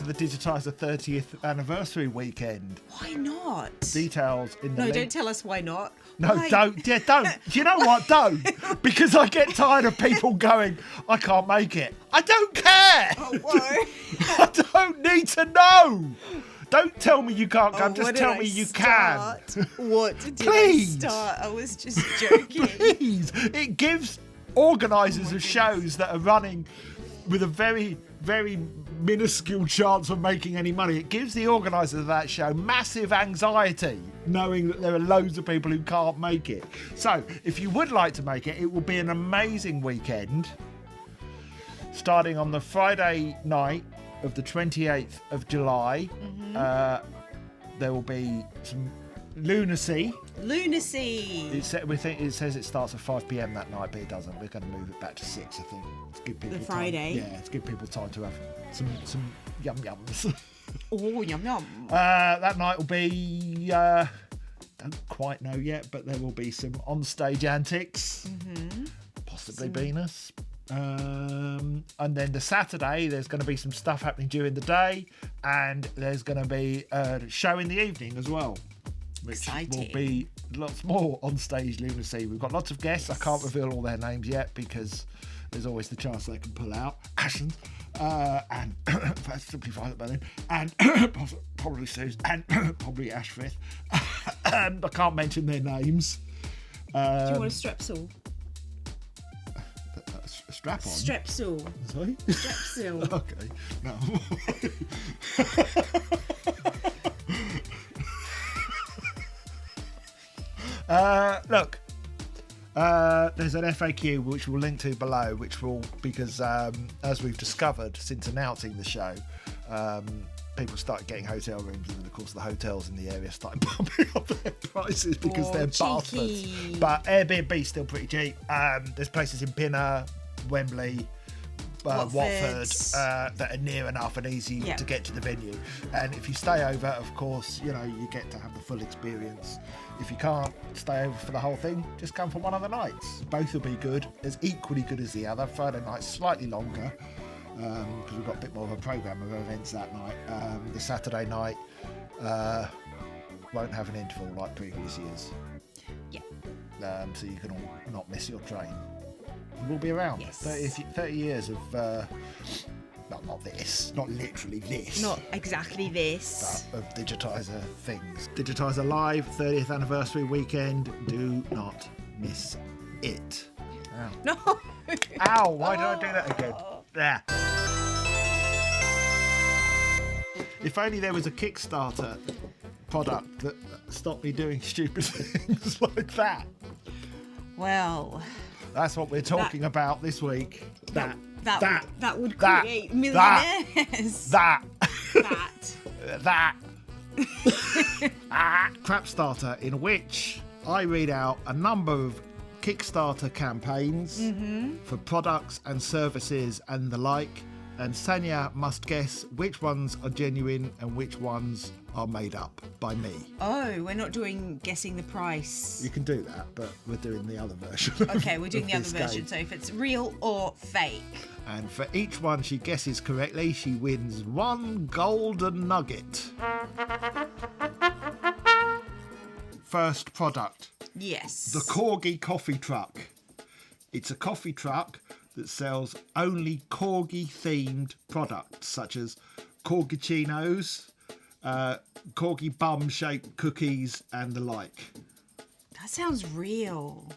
to the Digitiser 30th anniversary weekend. Why not? Details in the No, link. don't tell us why not. No, Why? don't. Yeah, don't. Do you know what? Don't. Because I get tired of people going, I can't make it. I don't care. Oh, whoa. I don't need to know. Don't tell me you can't come. Just what tell did me I you start? can. What did Please. I start? I was just joking. Please. It gives organisers of shows that are running with a very, very minuscule chance of making any money. It gives the organisers of that show massive anxiety knowing that there are loads of people who can't make it. So if you would like to make it, it will be an amazing weekend starting on the Friday night of the 28th of July. There will be some lunacy. Lunacy. We think it says it starts at 5 p.m. that night, but it doesn't. We're going to move it back to 6, I think. To give people The Friday? Time. Yeah, to give people time to have some yum yums. Oh, yum yum. That night will be, don't quite know yet, but there will be some on-stage antics. Possibly Venus. And then the Saturday, there's going to be some stuff happening during the day, and there's going to be a show in the evening as well. Which Exciting. will be lots more on-stage lunacy. We've got lots of guests. I can't reveal all their names yet because there's always the chance they can pull out. Ashton, and simply find it by then, and probably Suze, and probably Ashfrith. I can't mention their names. Do you want a strepsil? Strap on. Strepsil. Sorry? Strepsil. Okay. No. Look, there's an FAQ which we'll link to below, which will, because as we've discovered since announcing the show, people started getting hotel rooms, and then of course the hotels in the area started pumping up their prices because they're bastards. Cheeky. But Airbnb's still pretty cheap. There's places in Pinner, Wembley, Watford that are near enough and easy to get to the venue. And if you stay over, of course, you know, you get to have the full experience. If you can't stay over for the whole thing, just come for one of the nights. Both will be good, as equally good as the other. Friday night's slightly longer because we've got a bit more of a programme of events that night. The Saturday night won't have an interval like previous years. Yeah. So you can all not miss your train. We'll be around. Yes. 30 years of, not this, not literally this. Not exactly this. But of Digitiser things. Digitiser Live, 30th anniversary weekend. Do not miss it. Ow. No. Ow, why did I do that again? There. If only there was a Kickstarter product that stopped me doing stupid things like that. Well, that's what we're talking about this week. That would create millionaires. That. That. Crapstarter, in which I read out a number of Kickstarter campaigns for products and services and the like, and Sanja must guess which ones are genuine and which ones are made up by me. Oh, we're not doing guessing the price. You can do that, but we're doing the other version. Okay, we're doing of the other this version. game. So if it's real or fake. And for each one she guesses correctly, she wins one golden nugget. First product. Yes. The CORGI coffee truck. It's a coffee truck that sells only corgi-themed products, such as corgicinos, corgi bum-shaped cookies, and the like. That sounds real.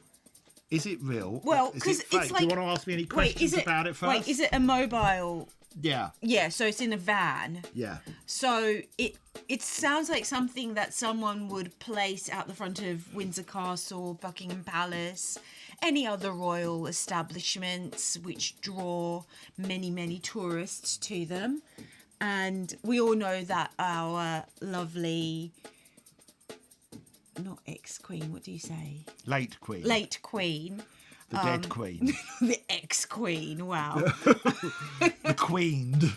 Is it real? Well, Is it 'cause fake? it's Do you like- want to ask me any questions about it first? Wait, is it a mobile? Yeah. Yeah, so it's in a van. Yeah. So it sounds like something that someone would place out the front of Windsor Castle, Buckingham Palace, any other royal establishments which draw many, many tourists to them. And we all know that our lovely, not ex-queen, what do you say? Late queen. Late queen. The dead queen. The ex-queen, wow. The queened.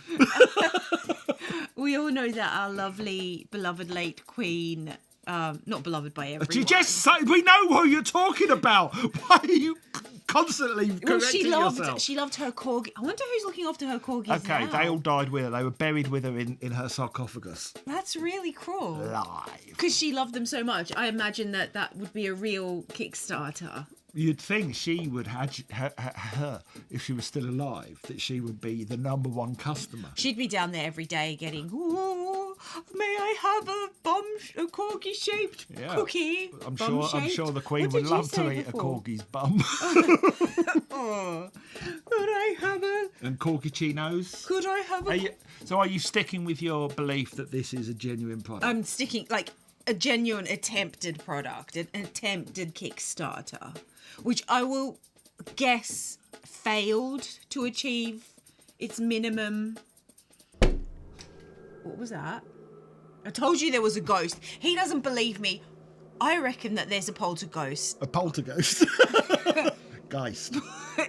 We all know that our lovely, beloved late queen not beloved by everyone. You just say, we know who you're talking about. Why are you constantly correcting yourself? She loved her corgi. I wonder who's looking after her corgis Okay, now. they all died with her. They were buried with her in her sarcophagus. That's really cruel. Live. Because she loved them so much. I imagine that would be a real Kickstarter. You'd think she would have her, if she was still alive, that she would be the #1 customer. She'd be down there every day getting, ooh, may I have a corgi-shaped cookie? I'm sure the Queen would love to eat a corgi's bum. Oh, could I have a... And corgi-chinos. Could I have a... So are you sticking with your belief that this is a genuine product? I'm sticking, like, a genuine attempted product, an attempted Kickstarter, which I will guess failed to achieve its minimum. What was that? I told you there was a ghost. He doesn't believe me. I reckon that there's a poltergeist. A poltergeist. Geist.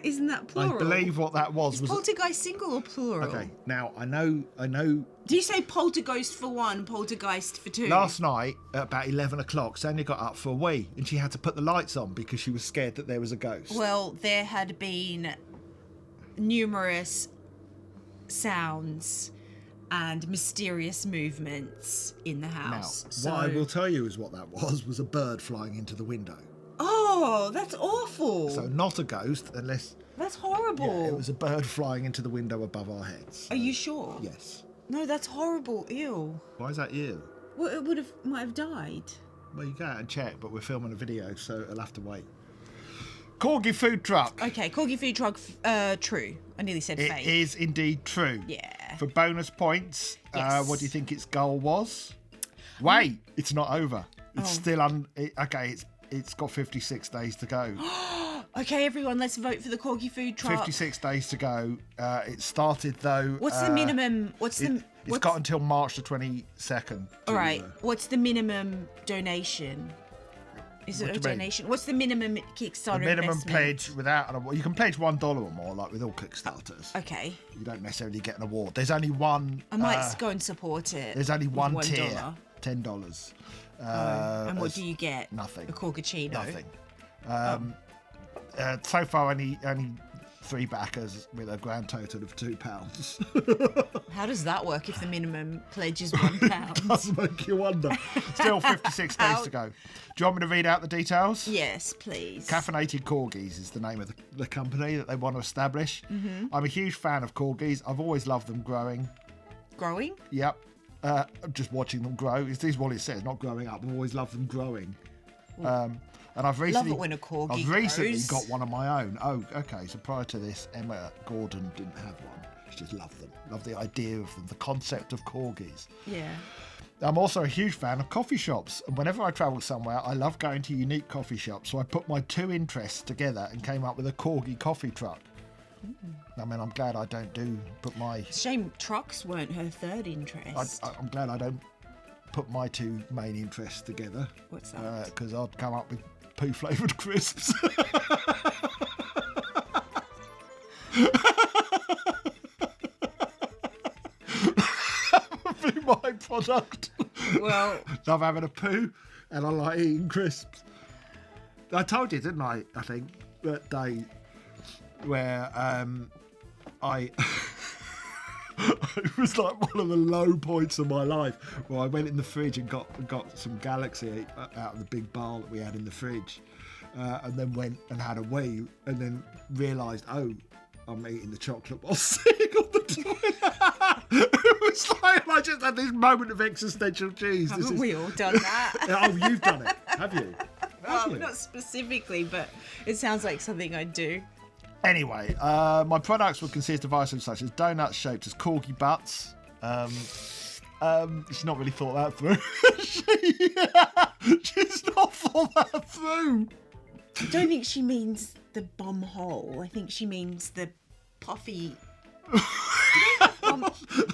Isn't that plural? I believe what that was. Is poltergeist single or plural? Okay, now I know. Do you say poltergeist for one, poltergeist for two? Last night at about 11 o'clock, Sanja got up for a wee and she had to put the lights on because she was scared that there was a ghost. Well, there had been numerous sounds and mysterious movements in the house. Now, what I will tell you is what that was a bird flying into the window. Oh, that's awful. So not a ghost, unless... That's horrible. Yeah, it was a bird flying into the window above our heads. Are you sure? Yes. No, that's horrible. Ew. Why is that you? Well, it might have died. Well, you go out and check, but we're filming a video, so it'll have to wait. Corgi food truck. Okay, Corgi food truck, true. I nearly said fake. It is indeed true. Yeah. For bonus points, Yes. what do you think its goal was? Wait, it's not over. It's still it's got 56 days to go. Okay, everyone, let's vote for the Corgi food truck. 56 days to go. It started though. What's the minimum? It's got until March the 22nd. All right. What's the minimum donation? Is it a donation? What's the minimum Kickstarter The minimum investment? pledge you can pledge $1 or more, like with all Kickstarters. Okay. You don't necessarily get an award. There's only one. I might go and support it. There's only one $1. tier. $10. And what do you get? Nothing. A corgicino. Nothing. So far, only 3 backers with a grand total of £2. How does that work if the minimum pledge is £1? Does make you wonder. Still 56 days to go. Do you want me to read out the details? Yes, please. Caffeinated Corgis is the name of the company that they want to establish. Mm-hmm. I'm a huge fan of Corgis. I've always loved them growing. Growing? Yep. Just watching them grow. This is what it says, not growing up. I've always loved them growing. And I've recently, Love it when a corgi I've recently grows. got one of my own. Oh, okay. So prior to this, Emma Gordon didn't have one. She just loved them. Loved the idea of them, the concept of corgis. Yeah. I'm also a huge fan of coffee shops. And whenever I travel somewhere, I love going to unique coffee shops. So I put my 2 interests together and came up with a corgi coffee truck. I mean, I'm glad I don't put my... Shame trucks weren't her third interest. I'm glad I don't put my 2 main interests together. What's that? Because I'd come up with poo-flavoured crisps. That would be my product. Well... Love having a poo and I like eating crisps. I told you, didn't I think, that day where it was like one of the low points of my life, where I went in the fridge and got some Galaxy out of the big bowl that we had in the fridge, and then went and had a wee, and then realised, I'm eating the chocolate while sitting on the toilet. It was like I just had this moment of existential cheese. Haven't we all done that? Oh, you've done it, have you? Well, not specifically, but it sounds like something I'd do. Anyway, my products would consist of items such as donuts shaped as corgi butts. She's not really thought that through. She's not thought that through. I don't think she means the bum hole. I think she means the puffy...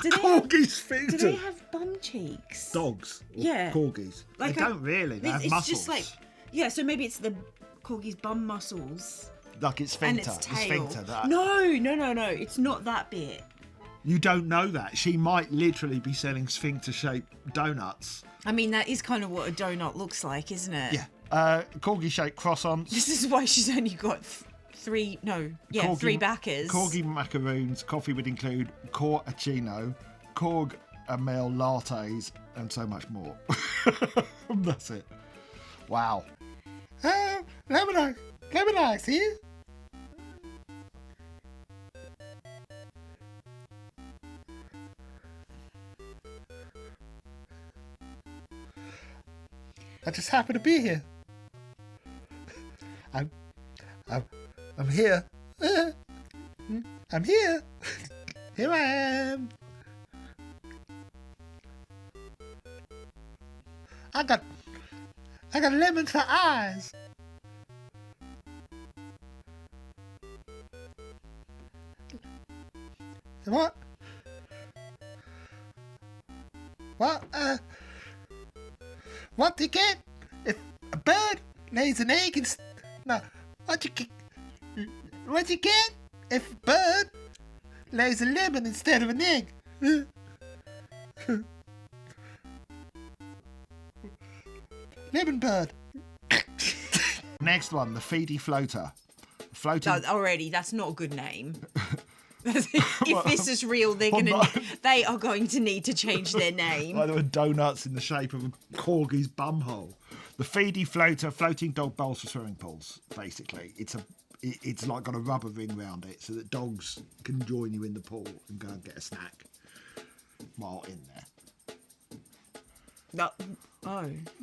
Corgis feet. Do they have bum cheeks? Dogs. Yeah. Corgis. Like they don't really. They have it's muscles. Just like... Yeah, so maybe it's the corgi's bum muscles. Like its And sphincter. its The tail. sphincter. That. No. It's not that bit. You don't know that. She might literally be selling sphincter-shaped donuts. I mean, that is kind of what a donut looks like, isn't it? Yeah. Corgi-shaped croissants. This is why she's only got three backers. Corgi macaroons. Coffee would include coracino, Corg Amel lattes, and so much more. That's it. Wow. Lemon here. I just happen to be here. I'm here. I'm here. Here I am. I got lemons for eyes. What? What do you get if a bird lays an egg and... No, what you get if a bird lays a lemon instead of an egg? Lemon bird. Next one, the FEEDY floater. Already, that's not a good name. If this is real, they are going to need to change their name. Like there were donuts in the shape of a corgi's bumhole. The FEEDY floater, floating dog bowls for swimming pools. Basically, it's like got a rubber ring around it so that dogs can join you in the pool and go and get a snack while in there.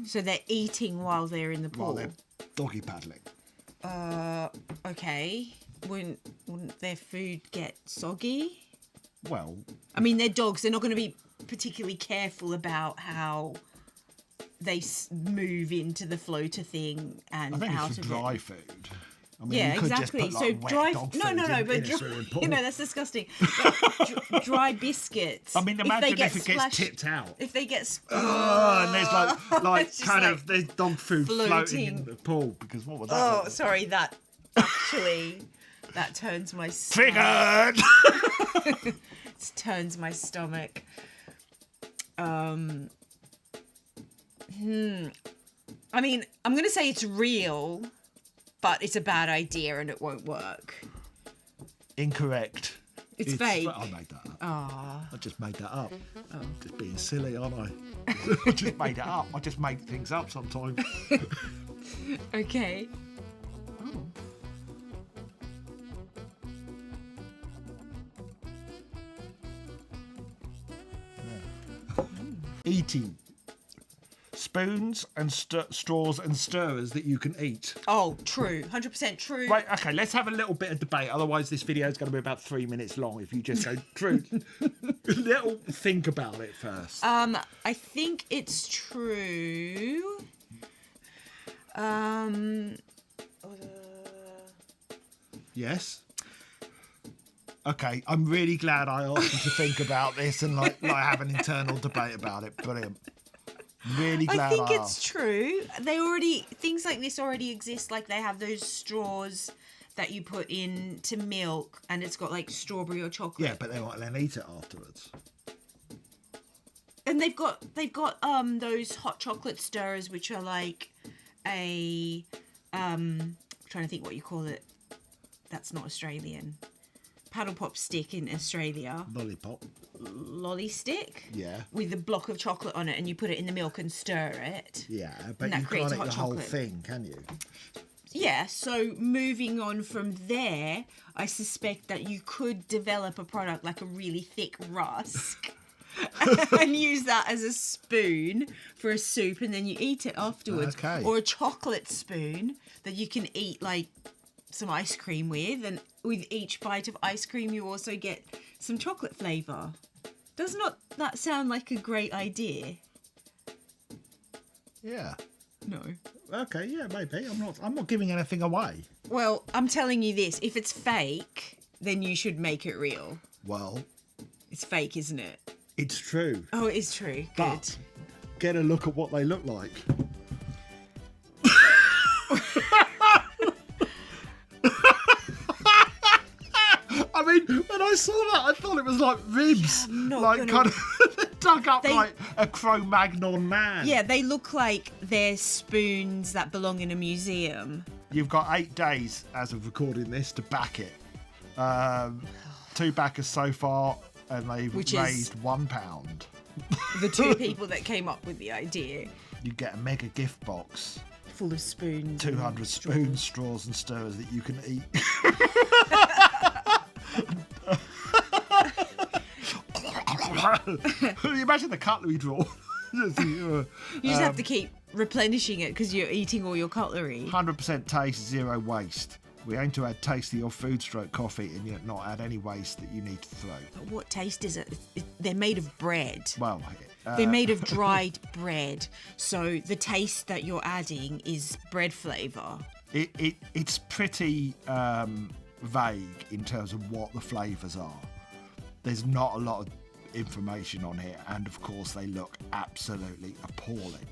So they're eating while they're in the pool. While they're doggy paddling. Okay. Wouldn't their food get soggy? Well, I mean, they're dogs. They're not going to be particularly careful about how they move into the floater thing and I think out it's of dry it. food. I mean, Yeah, you could exactly. Just put, like, So wet dry. dog No, food but in a swimming pool. that's disgusting. But dry biscuits. I mean, imagine if it gets tipped out. If they get and there's like It's just kind like of there's dog food floating in the pool because what would that? Oh, look like? sorry. That actually that turns my Triggered. It turns my stomach. I mean, I'm going to say it's real, but it's a bad idea and it won't work. Incorrect. It's fake. I made that up. Ah. I just made that up. Just being silly, aren't I? I just made it up. I just make things up sometimes. Okay. Oh. Eating. Spoons and straws and stirrers that you can eat. Oh, true. 100% true. Right, okay, let's have a little bit of debate. Otherwise, this video is going to be about 3 minutes long if you just go through. Little think about it first. I think it's true. Yes. Okay, I'm really glad I asked you to think about this and like have an internal debate about it. Brilliant. Really glad I think it's asked. true. Things like this already exist. Like they have those straws that you put into milk, and it's got like strawberry or chocolate. Yeah, but they won't then eat it afterwards. And they've got those hot chocolate stirrers, which are like a I'm trying to think what you call it. That's not Australian. Paddle pop stick in Australia. Lollipop. Lolly stick. Yeah. With a block of chocolate on it, and you put it in the milk and stir it. Yeah, but that you creates can't eat hot the whole chocolate. thing, can you? Yeah, so moving on from there, I suspect that you could develop a product like a really thick rusk and use that as a spoon for a soup, and then you eat it afterwards. Okay. Or a chocolate spoon that you can eat like some ice cream with, and with each bite of ice cream you also get some chocolate flavour. Does not that sound like a great idea? Yeah. No. Okay, yeah, maybe. I'm not giving anything away. Well, I'm telling you this, if it's fake, then you should make it real. Well, It's fake, isn't it? it's true. Oh, it is true. Good. But get a look at what they look like. I mean, when I saw that, I thought it was like ribs, like kind of dug up like a Cro-Magnon man. Yeah, they look like they're spoons that belong in a museum. You've got 8 days as of recording this to back it. 2 backers so far, and they've raised £1. The 2 people that came up with the idea. You get a mega gift box full of spoons. 200 spoons, straws and stirrers that you can eat. Imagine the cutlery drawer. You just have to keep replenishing it because you're eating all your cutlery. 100% taste, 0 waste. We aim to add taste to your food / coffee and yet not add any waste that you need to throw. But what taste is it? They're made of bread. Well, they're made of dried bread. So the taste that you're adding is bread flavour. It's pretty vague in terms of what the flavours are. There's not a lot of information on here, and of course they look absolutely appalling.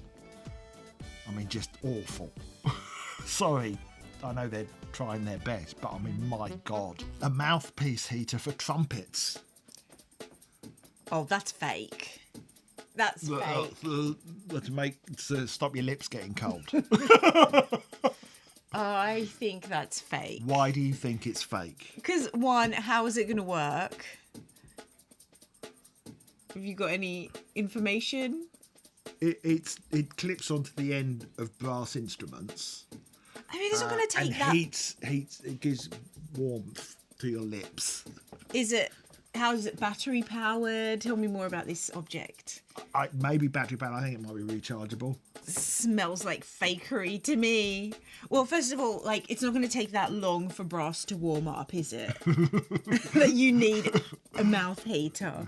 I mean, just awful. Sorry, I know they're trying their best, but I mean, my God. A mouthpiece heater for trumpets. Oh, that's fake. That's fake. To stop your lips getting cold. I think that's fake. Why do you think it's fake? Because, one, how is it going to work? Have you got any information? It clips onto the end of brass instruments. I mean, it's not going to take that. Heats. It gives warmth to your lips. How is it battery powered? Tell me more about this object. Maybe battery powered. I think it might be rechargeable. Smells like fakery to me. Well, first of all, like, it's not going to take that long for brass to warm up, is it? That you need a mouth heater.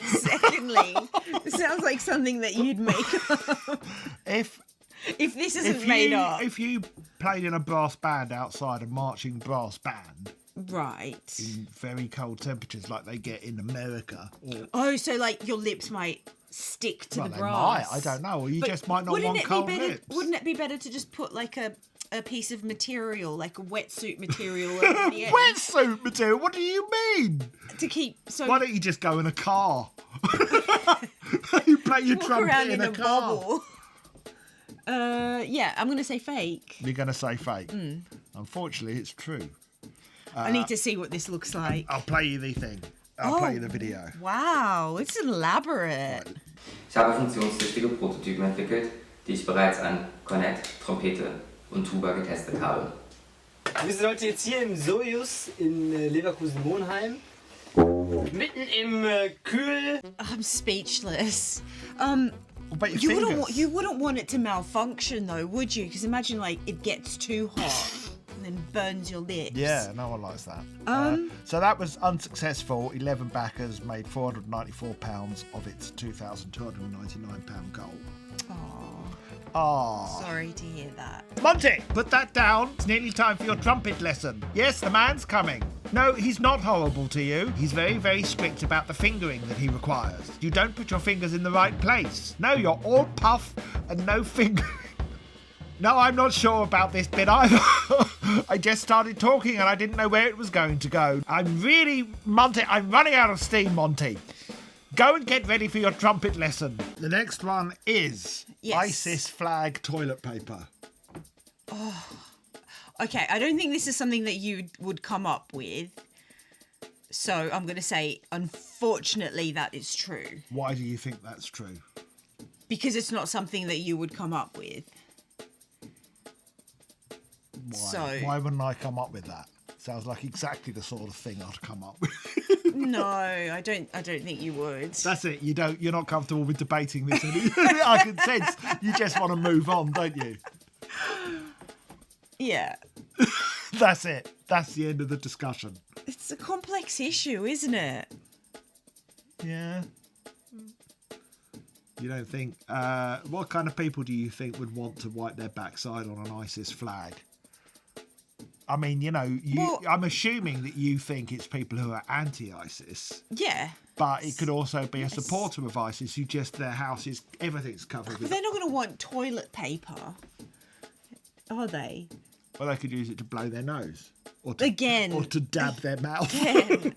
Secondly, it sounds like something that you'd make up. If this isn't made up. If you played in a brass band outside a marching brass band. Right. In very cold temperatures like they get in America. So like your lips might stick to the brass. Might, I don't know. Or you just might not want cold lips. Wouldn't it be better to just put like a piece of material, like a wetsuit material over the end? Wetsuit material? What do you mean? To keep... Why don't you just go in a car? You play your trumpet in a car. Bubble. Yeah, I'm going to say fake. You're going to say fake? Unfortunately, it's true. I need to see what this looks like. I'll play you the thing. I'll play you the video. Wow, it's elaborate. Ich habe funktionstüchtige Prototypen entwickelt, die ich bereits an Kornett, Trompete und Tuba getestet habe. Wir sind heute jetzt hier im Sojus in Leverkusen-Monheim. Mitten im Kühl. I'm speechless. But you wouldn't want it to malfunction though, would you? Because imagine like it gets too hot and then burns your lips. Yeah, no one likes that. So that was unsuccessful. 11 backers made £494 of its £2,299 goal. Oh, sorry to hear that. Monty, put that down. It's nearly time for your trumpet lesson. Yes, the man's coming. No, he's not horrible to you. He's very, very strict about the fingering that he requires. You don't put your fingers in the right place. No, you're all puff and no fingering. No, I'm not sure about this bit either. I just started talking and I didn't know where it was going to go. I'm running out of steam, Monty. Go and get ready for your trumpet lesson. The next one is ISIS flag toilet paper. Oh, okay. I don't think this is something that you would come up with. So I'm going to say, unfortunately, that is true. Why do you think that's true? Because it's not something that you would come up with. Why? Why wouldn't I come up with that? Sounds like exactly the sort of thing I'd come up with. No, I don't think you would. That's it. You're not comfortable with debating this. I can sense you just want to move on, don't you? Yeah. That's it. That's the end of the discussion. It's a complex issue, isn't it? Yeah. You don't think... what kind of people do you think would want to wipe their backside on an ISIS flag? I mean, I'm assuming that you think it's people who are anti-ISIS. Yeah. But it could also be a supporter of ISIS who their house is, everything's covered with... But they're not going to want toilet paper, are they? Well, they could use it to blow their nose. Or to, Again. Or to dab their mouth. Again.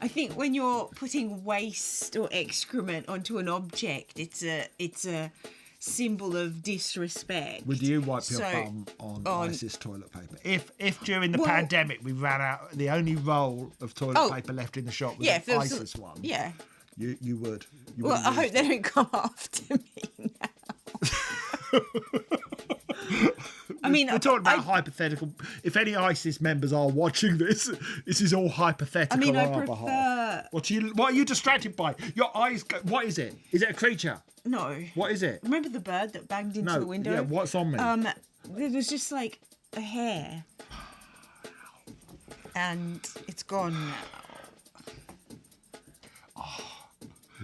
I think when you're putting waste or excrement onto an object, it's a symbol of disrespect. Would you wipe your bum on ISIS toilet paper? If during the pandemic we ran out, the only roll of toilet paper left in the shop was an ISIS one. Yeah. You would. Well, I hope they don't come after me now. I mean, we're talking about hypothetical. If any ISIS members are watching this, this is all hypothetical on our behalf. What are you distracted by? Your eyes go. What is it? Is it a creature? No. What is it? Remember the bird that banged into the window? Yeah. What's on me? There was just like a hair, and it's gone now.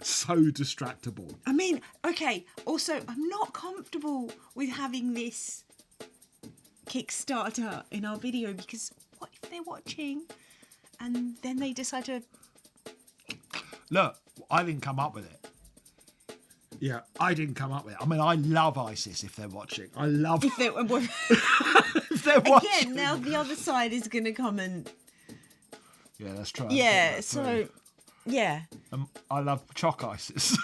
So distractible. I mean, okay. Also, I'm not comfortable with having this Kickstarter in our video because what if they're watching and then they decide to... Look, I didn't come up with it. Yeah, I didn't come up with it. I mean, I love ISIS if they're watching. I love... If they're watching. Again, now the other side is going to come and... Yeah, let's try. Yeah, so... Yeah. I love chalk ISIS.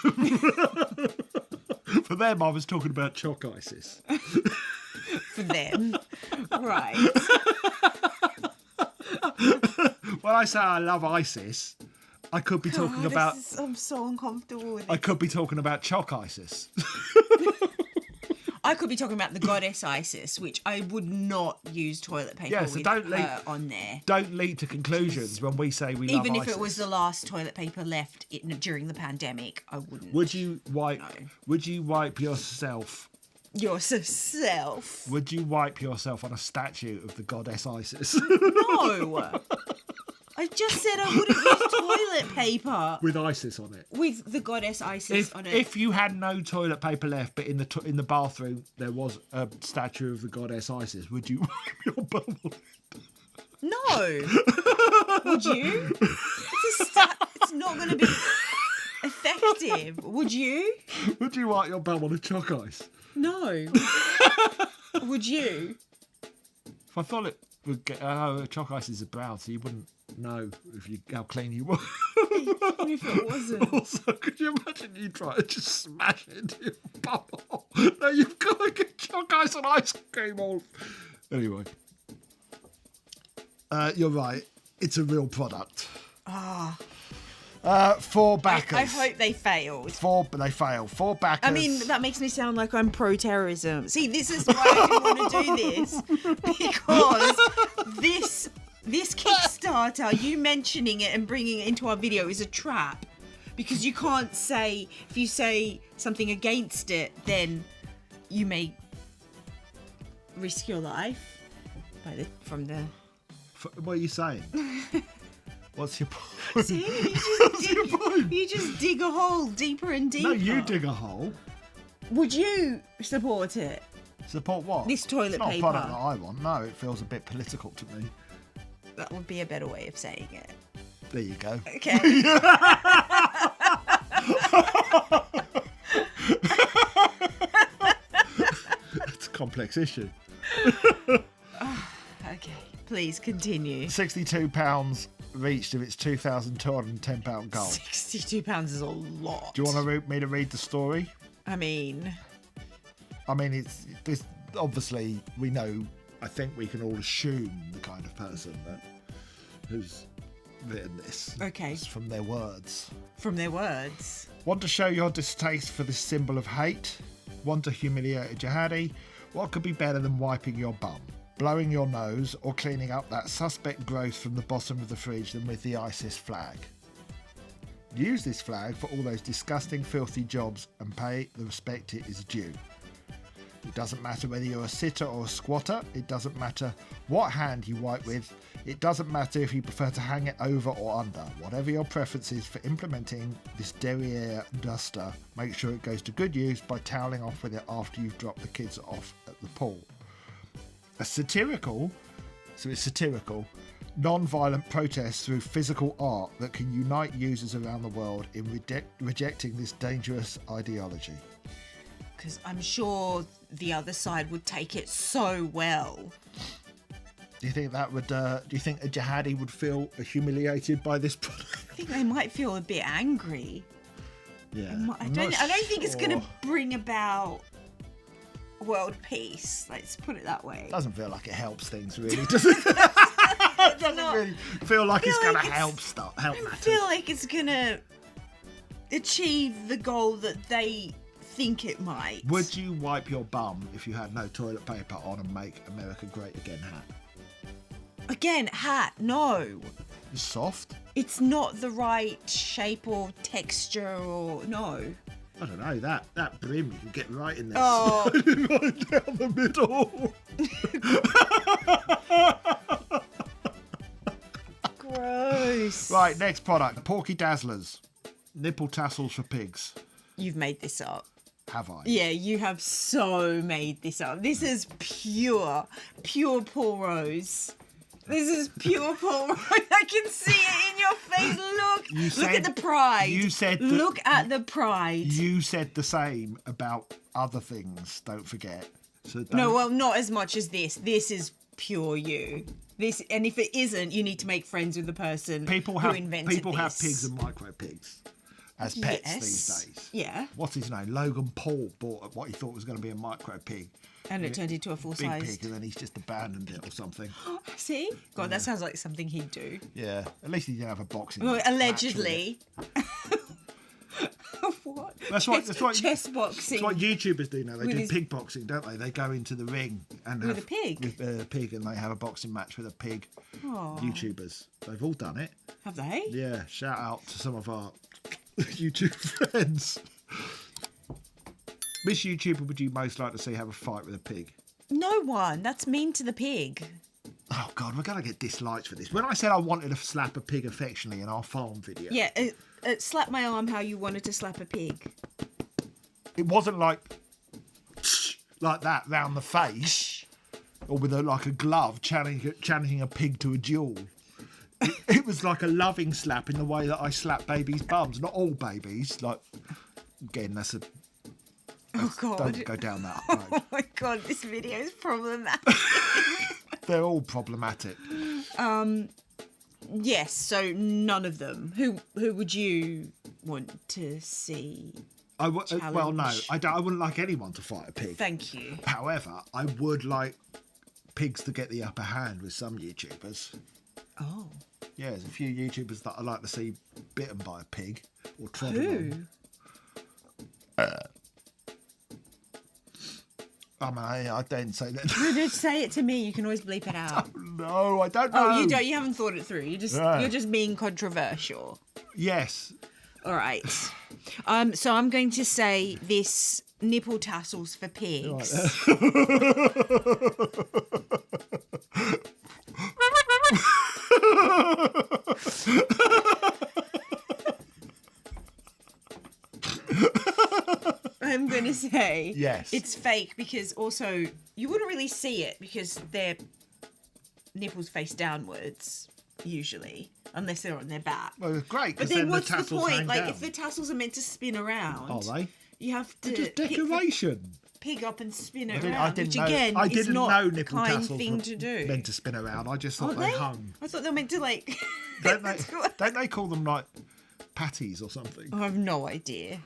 For them, I was talking about chalk ISIS. For them. Right. When I say I love ISIS, I could be talking about... I'm so uncomfortable with it. I could be talking about chalk ISIS. I could be talking about the goddess Isis, which I would not use toilet paper with her on there. Don't lead to conclusions when we say we love ISIS. Even if it was the last toilet paper left during the pandemic, I wouldn't. Would you wipe? No. Would you wipe yourself? Yourself? Would you wipe yourself on a statue of the goddess Isis? No. I just said I wouldn't use toilet paper with ISIS on it. With the goddess Isis on it. If you had no toilet paper left, but in the bathroom there was a statue of the goddess Isis, would you wipe your bum on it? No. Would you? It's not going to be effective. Would you? Would you wipe your bum on a chalk ice? No. Would you? If I thought it would get... chalk ice is brown, so you wouldn't know how clean you were. Even if it wasn't. Also, could you imagine you try to just smash it into your bubble? No, you've got to get chalk ice and ice cream all... Anyway. You're right. It's a real product. Four backers. I hope they failed. They failed. Four backers. I mean, that makes me sound like I'm pro-terrorism. See, this is why I didn't want to do this. Because this Kickstarter, you mentioning it and bringing it into our video is a trap. Because you can't say, if you say something against it, then you may risk your life What are you saying? What's your point? See, you just dig a hole deeper and deeper. No, you dig a hole. Would you support it? Support what? This toilet paper. It's not a product that I want. No, it feels a bit political to me. That would be a better way of saying it. There you go. Okay. It's a complex issue. Okay, please continue. £62 reached of its £2,210 goal. £62 is a lot. Do you want me to read the story? I mean, it's this. Obviously, we know. I think we can all assume the kind of person that who's written this. Okay. It's from their words. From their words. Want to show your distaste for this symbol of hate? Want to humiliate a jihadi? What could be better than wiping your bum, blowing your nose, or cleaning up that suspect growth from the bottom of the fridge than with the ISIS flag? Use this flag for all those disgusting, filthy jobs and pay the respect it is due. It doesn't matter whether you're a sitter or a squatter. It doesn't matter what hand you wipe with. It doesn't matter if you prefer to hang it over or under. Whatever your preference is for implementing this derriere duster, make sure it goes to good use by toweling off with it after you've dropped the kids off at the pool. A satirical, non-violent protest through physical art that can unite users around the world in rejecting this dangerous ideology. because I'm sure the other side would take it so well. Do you think that would? Do you think a jihadi would feel humiliated by this product? I think they might feel a bit angry. Yeah. I don't think it's going to bring about world peace. Let's put it that way. Doesn't feel like it helps things, really, does it? It doesn't really feel like it's going to help I matters. feel like it's going to achieve the goal that they think it might. Would you wipe your bum if you had no toilet paper on and make America Great Again hat? Again, hat, no. It's soft. It's not the right shape or texture or no. I don't know, that brim you can get right in there. Oh. Right down the middle. Gross. Right, next product. PORKY DAZZLERS. Nipple tassels for pigs. You've made this up. Have I? Yeah, you have so made this up. This is pure Paul Rose. This is pure Paul Rose. I can see it in your face. Look at the pride. You said look at the pride. You said the same about other things, don't forget. So don't... No, well, not as much as this. This is pure you. This, and if it isn't, you need to make friends with the person who invented this. People have pigs and micro pigs as pets these days. Yeah. What's his name? Logan Paul bought what he thought was going to be a micro pig. And it turned into a full-size big pig, and then he's just abandoned it or something. See? God, that sounds like something he'd do. Yeah. At least he didn't have a boxing Well, match, allegedly. What? That's what Chess boxing. That's what YouTubers do now. They With do his- pig boxing, don't they? They go into the ring and With have a pig? with a pig, and they have a boxing match with a pig. Aw. YouTubers, they've all done it. Have they? Yeah. Shout out to some of our YouTube friends. Which YouTuber would you most like to see have a fight with a pig? No one. That's mean to the pig. Oh God, we're gonna get disliked for this. When I said I wanted to slap a pig affectionately in our farm video, Yeah, slap my arm how you wanted to slap a pig. it wasn't like that round the face, or with like a glove challenging a pig to a duel. It was like a loving slap in the way that I slap babies' bums. Not all babies. Like, again, that's a. Oh God! Don't go down that road. Oh my God! This video is problematic. They're all problematic. Yes. So none of them. Who would you want to see? Well, no, Challenge. I wouldn't like anyone to fight a pig. Thank you. However, I would like pigs to get the upper hand with some YouTubers. Oh. Yeah, there's a few YouTubers that I like to see bitten by a pig or trodden Who? on. I mean, I didn't say that. Just say it to me. You can always bleep it out. No, I don't know. Oh, you don't. You haven't thought it through. You're just being controversial. Yes. All right. So I'm going to say this nipple tassels for pigs. I'm going to say Yes. it's fake because also you wouldn't really see it because their nipples face downwards usually, unless they're on their back. Well, it's great. But 'cause then the what's the tassels point? hang Like down. if the tassels are meant to spin around, Are they? you have to They're just pick the decoration. pig up and spin it I around, didn't which know. again I is didn't not know the nipple kind tassels thing were to do. meant to spin around. I just thought Are they they? hung. I thought they were meant to like. Don't they call them like patties or something? I have no idea.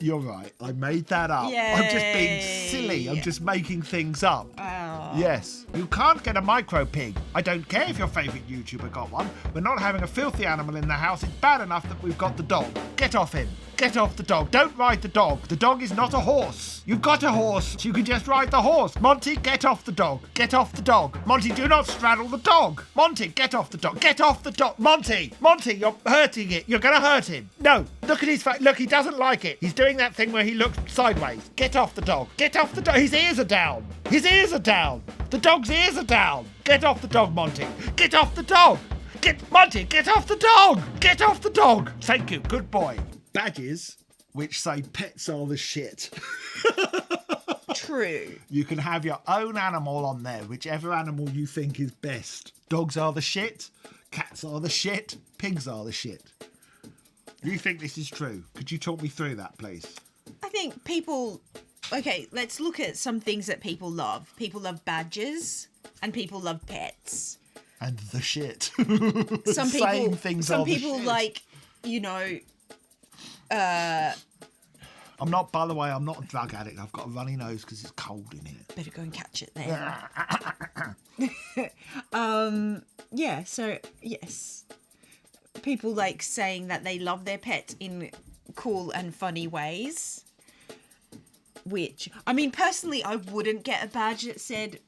You're right. I made that up. I'm just being silly. I'm Yay. just making things up. Oh. Yes. You can't get a micro pig. I don't care if your favourite YouTuber got one. We're not having a filthy animal in the house. It's bad enough that we've got the dog. Get off him. Get off the dog. Don't ride the dog. The dog is not a horse. You've got a horse. So you can just ride the horse. Monty, get off the dog. Get off the dog. Monty, do not straddle the dog. Monty, get off the dog. Get off the dog. Monty, you're hurting it. You're going to hurt him. No. Look at his face. Look, he doesn't like it. He's doing that thing where he looks sideways. Get off the dog. Get off the dog. His ears are down. His ears are down. The dog's ears are down. Get off the dog, Monty. Get off the dog. Monty, get off the dog. Get off the dog. Thank you. Good boy. Badges which say pets are the shit. True. You can have your own animal on there, whichever animal you think is best. Dogs are the shit. Cats are the shit. Pigs are the shit. You think this is true? Could you talk me through that, please? I think people Okay, let's look at some things that people love. People love badges and people love pets. And the shit. Some people, Same things some are the people shit. like, you know, I'm not, by the way, I'm not a drug addict. I've got a runny nose because it's cold in here. better go and catch it then. Yeah, so yes, people like saying that they love their pets in cool and funny ways. Which, I mean, personally, I wouldn't get a badge that said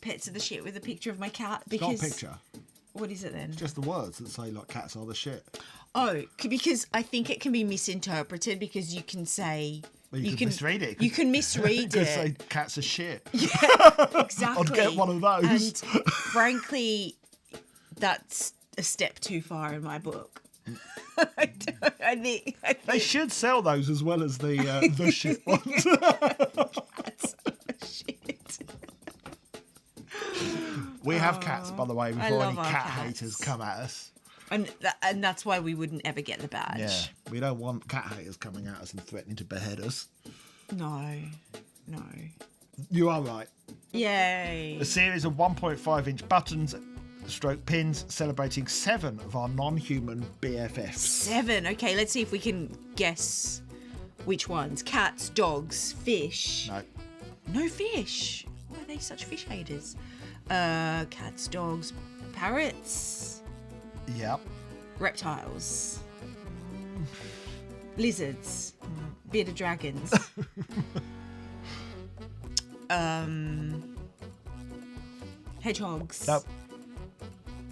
"pets are the shit" with a picture of my cat because. Got a picture. What is it then? Just the words that say like cats are the shit. Oh, because I think it can be misinterpreted because you can say. Well, you can misread it. You can misread You could it. say cats are shit. Exactly. I'd get one of those. And frankly, that's a step too far in my book. I think They should sell those as well as the shit ones. that's shit. We have cats, by the way, I before love any our cat cats. haters come at us. And that's why we wouldn't ever get the badge. Yeah, we don't want cat haters coming at us and threatening to behead us. No. You are right. Yay. A series of 1.5-inch buttons, stroke pins, celebrating 7 of our non-human BFFs. 7. Okay, let's see if we can guess which ones. Cats, dogs, fish. No, No fish. Why are they such fish haters? Cats, dogs, parrots, yep. reptiles, lizards, bearded dragons. Hedgehogs. Nope.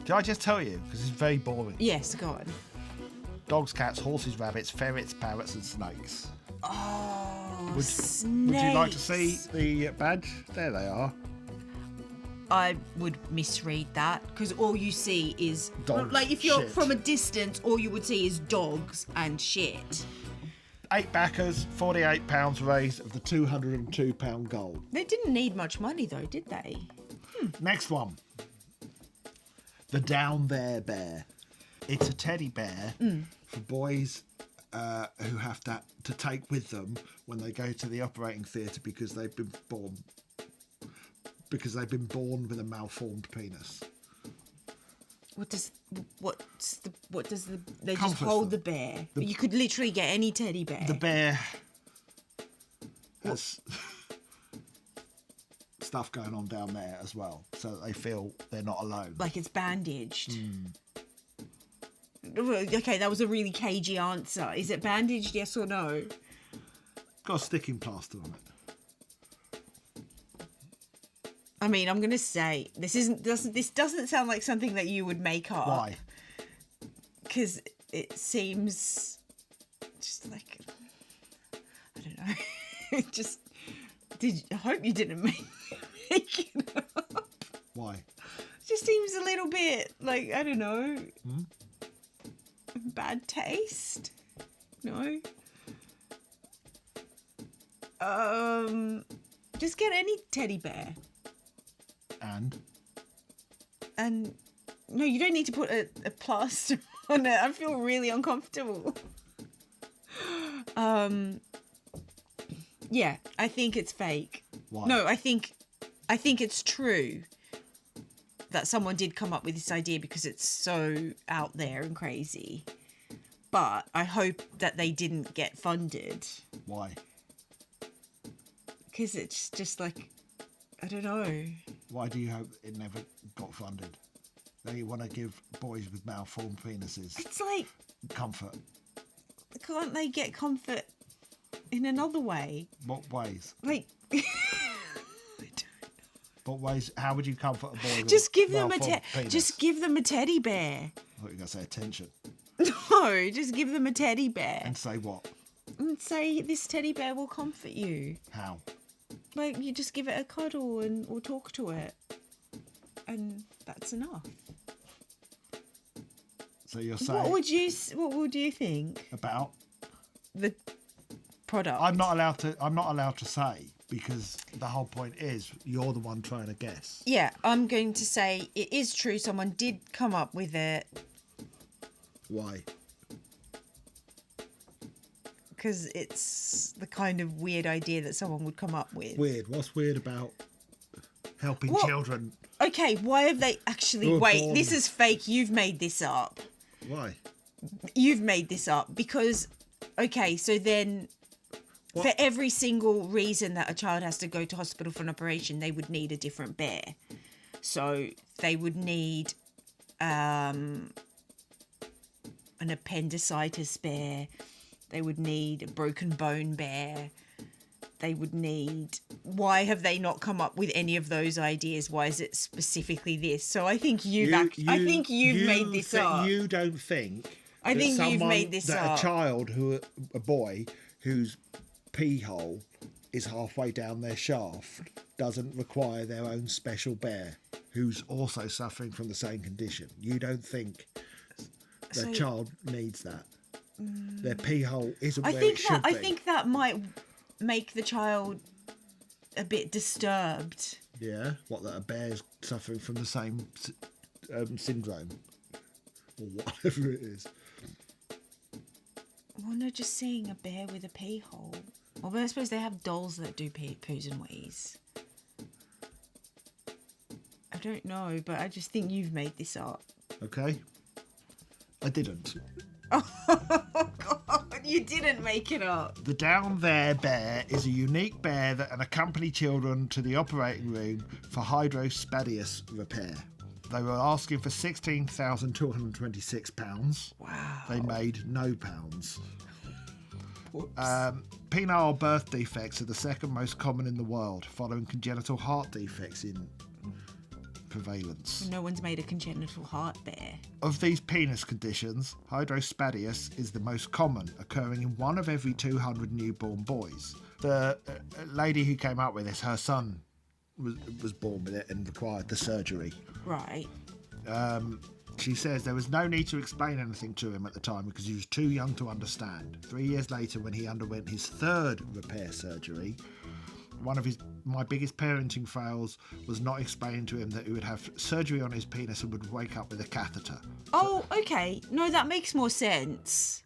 Did I just tell you? Because it's very boring. Yes, go on. Dogs, cats, horses, rabbits, ferrets, parrots, and snakes. Oh, Would you like to see the badge? There they are. I would misread that because all you see is Dogs, like if you're shit. from a distance, all you would see is dogs and shit. 8 backers, £48 raised of the £202 goal. They didn't need much money though, did they? Next one. The Down There Bear. It's a teddy bear for boys who have to take with them when they go to the operating theatre because they've been born with a malformed penis. They just Comfort hold the them. bear. You could literally get any teddy bear. The bear has stuff going on down there as well, so that they feel they're not alone. Like it's bandaged. Okay, that was a really cagey answer. Is it bandaged, yes or no? Got a sticking plaster on it. I mean, I'm gonna say this doesn't sound like something that you would make up. Why? Because it seems just like I don't know. I hope you didn't make it up. Why? It just seems a little bit like I don't know. Bad taste. No. Just get any teddy bear. And no, you don't need to put a plaster on it. I feel really uncomfortable. Yeah, I think it's fake. Why? No, I think it's true that someone did come up with this idea because it's so out there and crazy. But I hope that they didn't get funded. Why? Because it's just like, I don't know. Why do you hope it never got funded? They want to give boys with malformed penises It's like, comfort. can't they get comfort in another way? What ways? Like, What ways? How would you comfort a boy with just give them malformed penis? just give them a teddy bear. I thought you were going to say attention. No, just give them a teddy bear And say what? and say this teddy bear will comfort you. How? Like you just give it a cuddle or talk to it, and that's enough. So you're saying What would you think about? the product? I'm not allowed to say because the whole point is you're the one trying to guess. Yeah, I'm going to say it is true. Someone did come up with it Why? because it's the kind of weird idea that someone would come up with. Weird. What's weird about helping children? Okay, why have they actually... Wait, this is fake. You've made this up. Why? You've made this up because... Okay, so then... What? For every single reason that a child has to go to hospital for an operation, they would need a different bear. So they would need an appendicitis bear. They would need a broken bone bear. They would need... Why have they not come up with any of those ideas? Why is it specifically this? So I think you've made this up. You don't think... I think you've made this up. A child, a boy, whose pee hole is halfway down their shaft doesn't require their own special bear who's also suffering from the same condition. You don't think the child needs that. Their pee hole isn't where it should be. I think that might make the child a bit disturbed. Yeah? What, that a bear's suffering from the same syndrome? Or whatever it is. Well, no, just seeing a bear with a pee hole. Well, but I suppose they have dolls that do poos and wees. I don't know, but I just think you've made this up. Okay. I didn't. Oh, God, you didn't make it up. The Down There Bear is a unique bear that can accompany children to the operating room for hydrospadias repair. They were asking for £16,226. Wow. They made no pounds. Penile birth defects are the second most common in the world, following congenital heart defects in prevalence. No one's made a congenital heart bear. Of these penis conditions, hydrospadias is the most common, occurring in 1 of every 200 newborn boys. The lady who came up with this, her son was born with it and required the surgery. Right. She says there was no need to explain anything to him at the time because he was too young to understand. 3 years later, when he underwent his third repair surgery, one of my biggest parenting fails was not explaining to him that he would have surgery on his penis and would wake up with a catheter. Oh, okay. No, that makes more sense.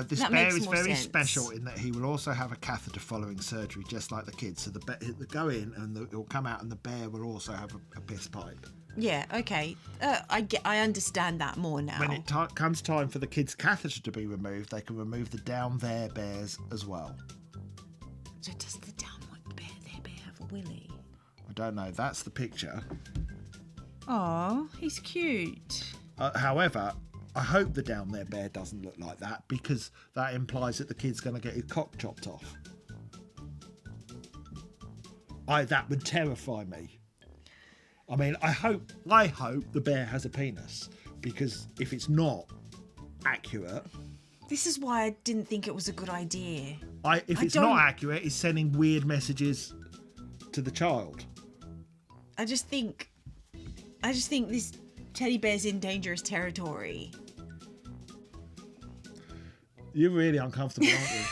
This bear is very special in that he will also have a catheter following surgery, just like the kids. So they go in and it will come out, and the bear will also have a piss pipe. Yeah, okay. I understand that more now. When it comes time for the kid's catheter to be removed, they can remove the Down There bears as well. So does the Down There bear have a willy? I don't know. That's the picture. Oh, he's cute. However, I hope the Down There bear doesn't look like that because that implies that the kid's going to get his cock chopped off. That would terrify me. I mean, I hope the bear has a penis because if it's not accurate... This is why I didn't think it was a good idea. If it's not accurate, it's sending weird messages to the child. I just think this teddy bear's in dangerous territory. You're really uncomfortable, aren't you?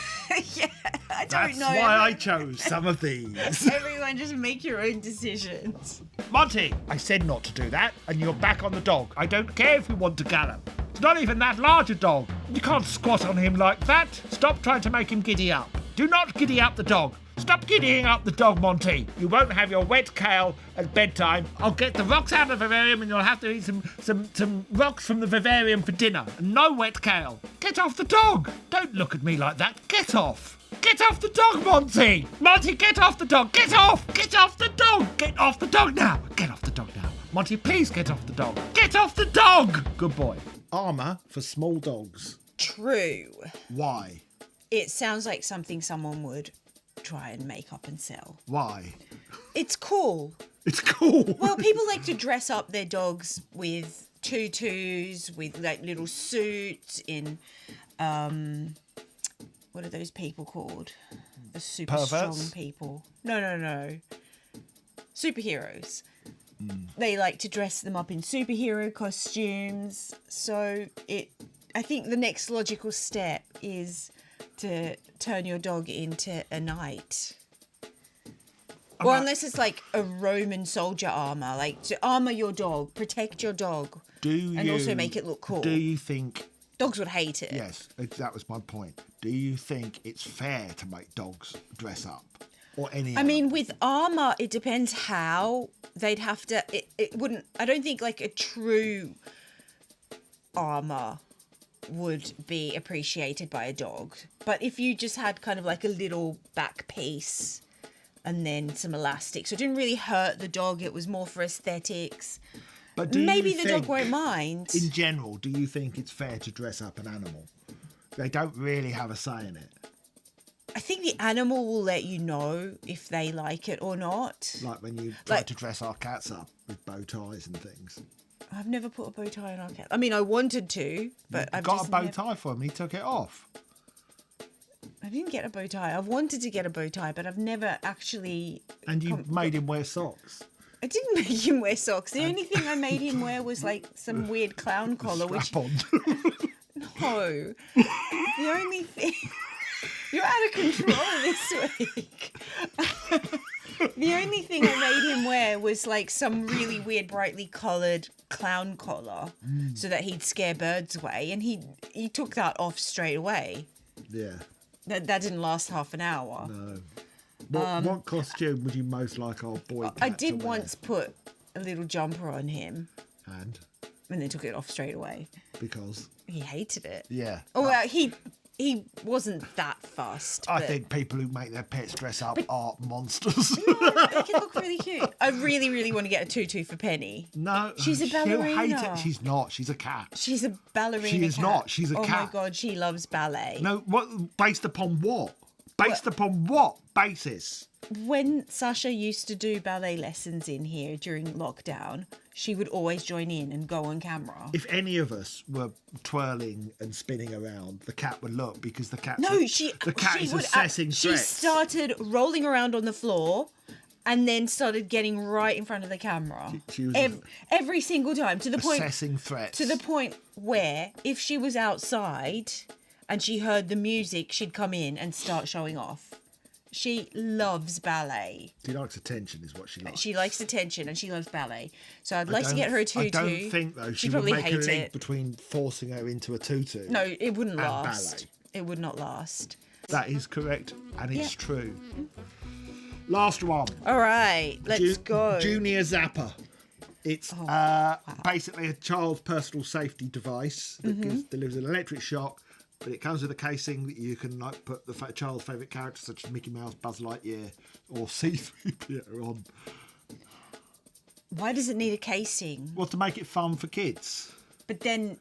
Yeah, I don't know. That's why I chose some of these. Everyone just make your own decisions. Monty, I said not to do that, and you're back on the dog. I don't care if you want to gallop. It's not even that large a dog. You can't squat on him like that. Stop trying to make him giddy up. Do not giddy up the dog. Stop giddying up the dog, Monty. You won't have your wet kale at bedtime. I'll get the rocks out of the vivarium and you'll have to eat some rocks from the vivarium for dinner. And no wet kale. Get off the dog. Don't look at me like that. Get off. Get off the dog, Monty. Monty, get off the dog. Get off. Get off the dog. Get off the dog now. Get off the dog now. Monty, please get off the dog. Get off the dog. Good boy. Armour for small dogs. True. Why? It sounds like something someone would try and make up and sell. Why? It's cool. It's cool. Well, people like to dress up their dogs with tutus, with like little suits in, what are those people called? The super Perverts? strong people. No. Superheroes. They like to dress them up in superhero costumes. So I think the next logical step is to turn your dog into a knight. Or unless it's like a Roman soldier armour, like to armour your dog, protect your dog, and also make it look cool. Do you think Dogs would hate it. Yes, that was my point. Do you think it's fair to make dogs dress up? Or any I mean, with armour, it depends how. They'd have to... It wouldn't... I don't think, like, a true armour would be appreciated by a dog. But if you just had kind of like a little back piece and then some elastic, so it didn't really hurt the dog, it was more for aesthetics. But do Maybe you the dog think, won't mind. in general, do you think it's fair to dress up an animal? They don't really have a say in it. I think the animal will let you know if they like it or not. Like when you try to dress our cats up with bow ties and things. I've never put a bow tie on our cat. I mean, I wanted to, but I've got just a bow never... tie for him. He took it off. I didn't get a bow tie. I've wanted to get a bow tie, but I've never actually... And you made him wear socks. I didn't make him wear socks. The only thing I made him wear was like some weird clown collar, which... Strap on. No. The only thing... You're out of control this week. The only thing I made him wear was like some really weird, brightly coloured clown collar so that he'd scare birds away, and he took that off straight away. Yeah. That didn't last half an hour. No. What costume would you most like our boy cat I to did wear? once put a little jumper on him And? and then took it off straight away. Because? He hated it. Yeah. Oh, well, he wasn't that fussed. I but- think people who make their pets dress up are monsters. They can look really cute. I really, really want to get a tutu for Penny. No. She's a She'll hate ballerina. it. She's not. She's a cat. She's a ballerina. She is cat. not. She's a Oh cat. my God, she loves ballet. No, what? Based upon what? Based upon what basis? When Sasha used to do ballet lessons in here during lockdown, she would always join in and go on camera. If any of us were twirling and spinning around, the cat would look because the cat. No, the cat is would assessing She threats. started rolling around on the floor and then started getting right in front of the camera. She was every single time, to the point assessing threats. to the point where if she was outside and she heard the music, she'd come in and start showing off. She loves ballet. She likes attention, is what she likes. She likes attention and she loves ballet. So I'd like to get her a tutu. I don't think though she She'd would probably make a hate link it. between forcing her into a tutu. No, it wouldn't and last. ballet. It would not last. That is correct, and it's Yeah. true. Last one. All right, let's go. Junior Zapper. It's basically a child's personal safety device that delivers an electric shock, but it comes with a casing that you can like put the child's favourite characters such as Mickey Mouse, Buzz Lightyear, or C-3PO on. Why does it need a casing? Well, to make it fun for kids. But then,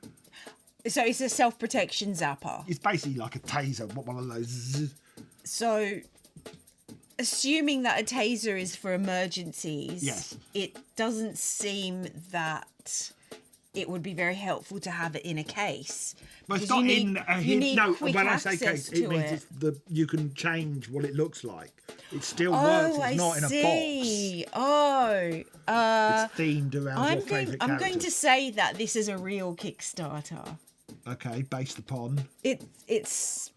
so it's a self-protection zapper. It's basically like a taser, one of those. So, assuming that a taser is for emergencies, Yes. it doesn't seem that it would be very helpful to have it in a case. But it's Because not you in need- a you need no. quick When I say access case, it to means it. it's you can change what it looks like. It still works. Oh, It's I not in a see. Oh, box. It's themed around your favourite I'm characters. going to say that this is a real Kickstarter. Okay, based upon. It's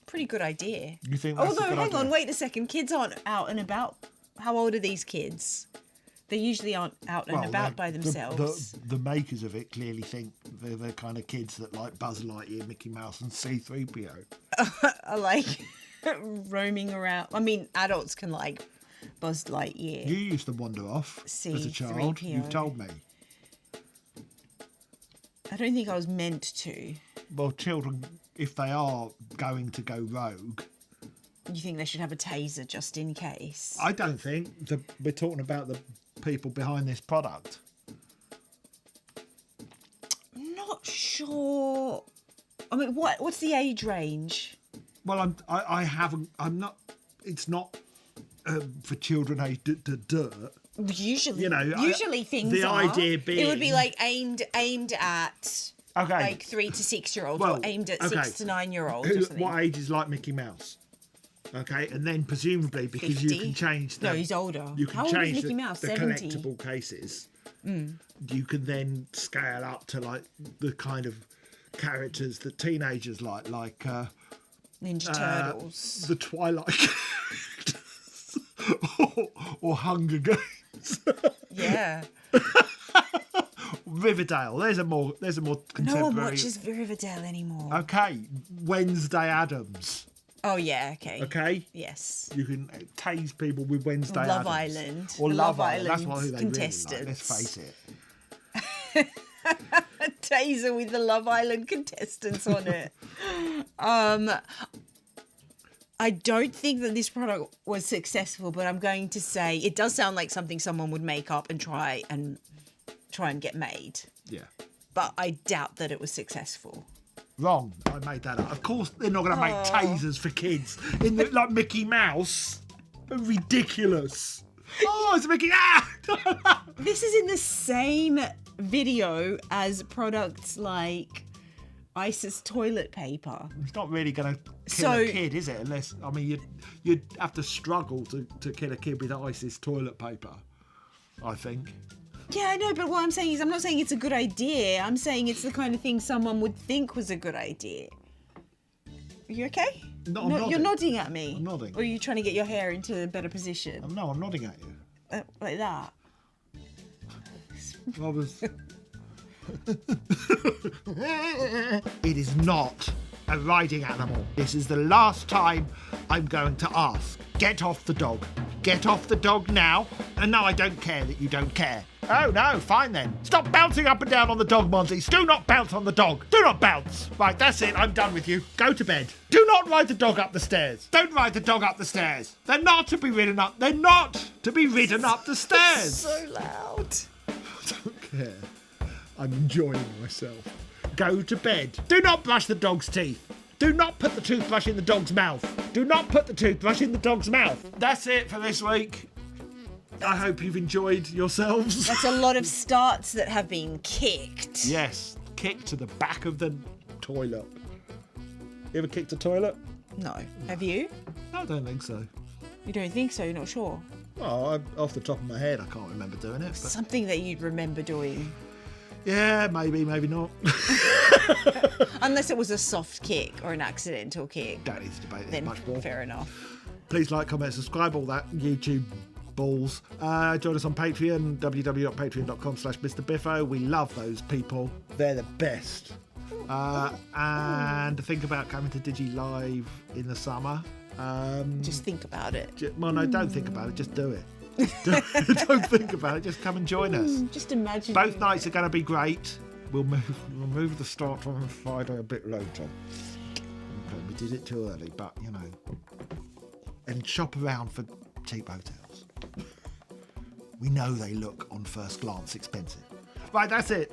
pretty good idea. You think that's a Although, good hang idea? on, wait a second. Kids aren't out and about. How old are these kids? They usually aren't out and about by themselves. The makers of it clearly think they're the kind of kids that like Buzz Lightyear, Mickey Mouse, and C-3PO. Are like roaming around. I mean, adults can like Buzz Lightyear. You used to wander off as a child. C-3PO. You've told me. I don't think I was meant to. Well, children, if they are going to go rogue, You think they should have a taser just in case? I don't think we're talking about the people behind this product. I'm not sure. I mean, what's the age range? Well, I'm not. It's not for children aged to. Usually, You know, things the are. idea it being- would be like aimed at Okay. like 3 to 6 year olds, Well, or aimed at okay. 6 to 9 year olds. Or something. What age is like Mickey Mouse? Okay, and then presumably because you 50? can change the No, he's older. You can How old is change Mickey Mouse? the 70? collectible cases. You can then scale up to like the kind of characters that teenagers like Ninja Turtles. the Twilight characters or Hunger Games. Yeah. Riverdale. There's a more No contemporary. one watches Riverdale anymore. Okay, Wednesday Addams. Oh, yeah, okay. Okay, Yes. you can tase people with Wednesday Love Addams. Island. Or The Love Love Island. That's Island what who they contestants. really like. Let's face it. A taser with the Love Island contestants on it. I don't think that this product was successful, but I'm going to say it does sound like something someone would make up and try and get made. Yeah. But I doubt that it was successful. Wrong. I made that up. Of course, they're not going to make tasers for kids in the, like Mickey Mouse. Ridiculous. Oh, it's Mickey. Ah! This is in the same video as products like Isis toilet paper. It's not really going to kill So- a kid, is it? Unless, I mean, you'd have to struggle to kill a kid with Isis toilet paper, I think. Yeah, I know, but what I'm saying is I'm not saying it's a good idea. I'm saying it's the kind of thing someone would think was a good idea. Are you okay? No, I'm nodding. You're nodding at me. I'm nodding. Or are you trying to get your hair into a better position? No, I'm nodding at you. Like that. I was... It is not a riding animal. This is the last time I'm going to ask. Get off the dog. Get off the dog now. And no, I don't care that you don't care. Oh, no, fine then. Stop bouncing up and down on the dog, Monty. Do not bounce on the dog. Do not bounce. Right, that's it. I'm done with you. Go to bed. Do not ride the dog up the stairs. Don't ride the dog up the stairs. They're not to be ridden up. They're not to be ridden up the stairs. So loud. I don't care. I'm enjoying myself. Go to bed. Do not brush the dog's teeth. Do not put the toothbrush in the dog's mouth. Do not put the toothbrush in the dog's mouth. That's it for this week. I hope you've enjoyed yourselves. That's a lot of starts that have been kicked. Yes, kick to the back of the toilet. You ever kicked a toilet? No. Have you? I don't think so. You don't think so? You're not sure? Well, off the top of my head, I can't remember doing it. But Something that you'd remember doing. yeah, maybe not. Unless it was a soft kick or an accidental kick. Don't need to debate this Then much more. fair enough. Please like, comment, subscribe, all that YouTube balls. Join us on Patreon, www.patreon.com/Mr. Biffo. We love those people. They're the best. And think about coming to Digi Live in the summer. Just think about it. Well, no, don't think about it. Just do it. Don't think about it. Just come and join us. Just imagine. Both nights are going to be great. We'll move the start time on Friday a bit later. Okay, we did it too early, but you know. And shop around for cheap hotels. We know they look on first glance expensive. Right, that's it.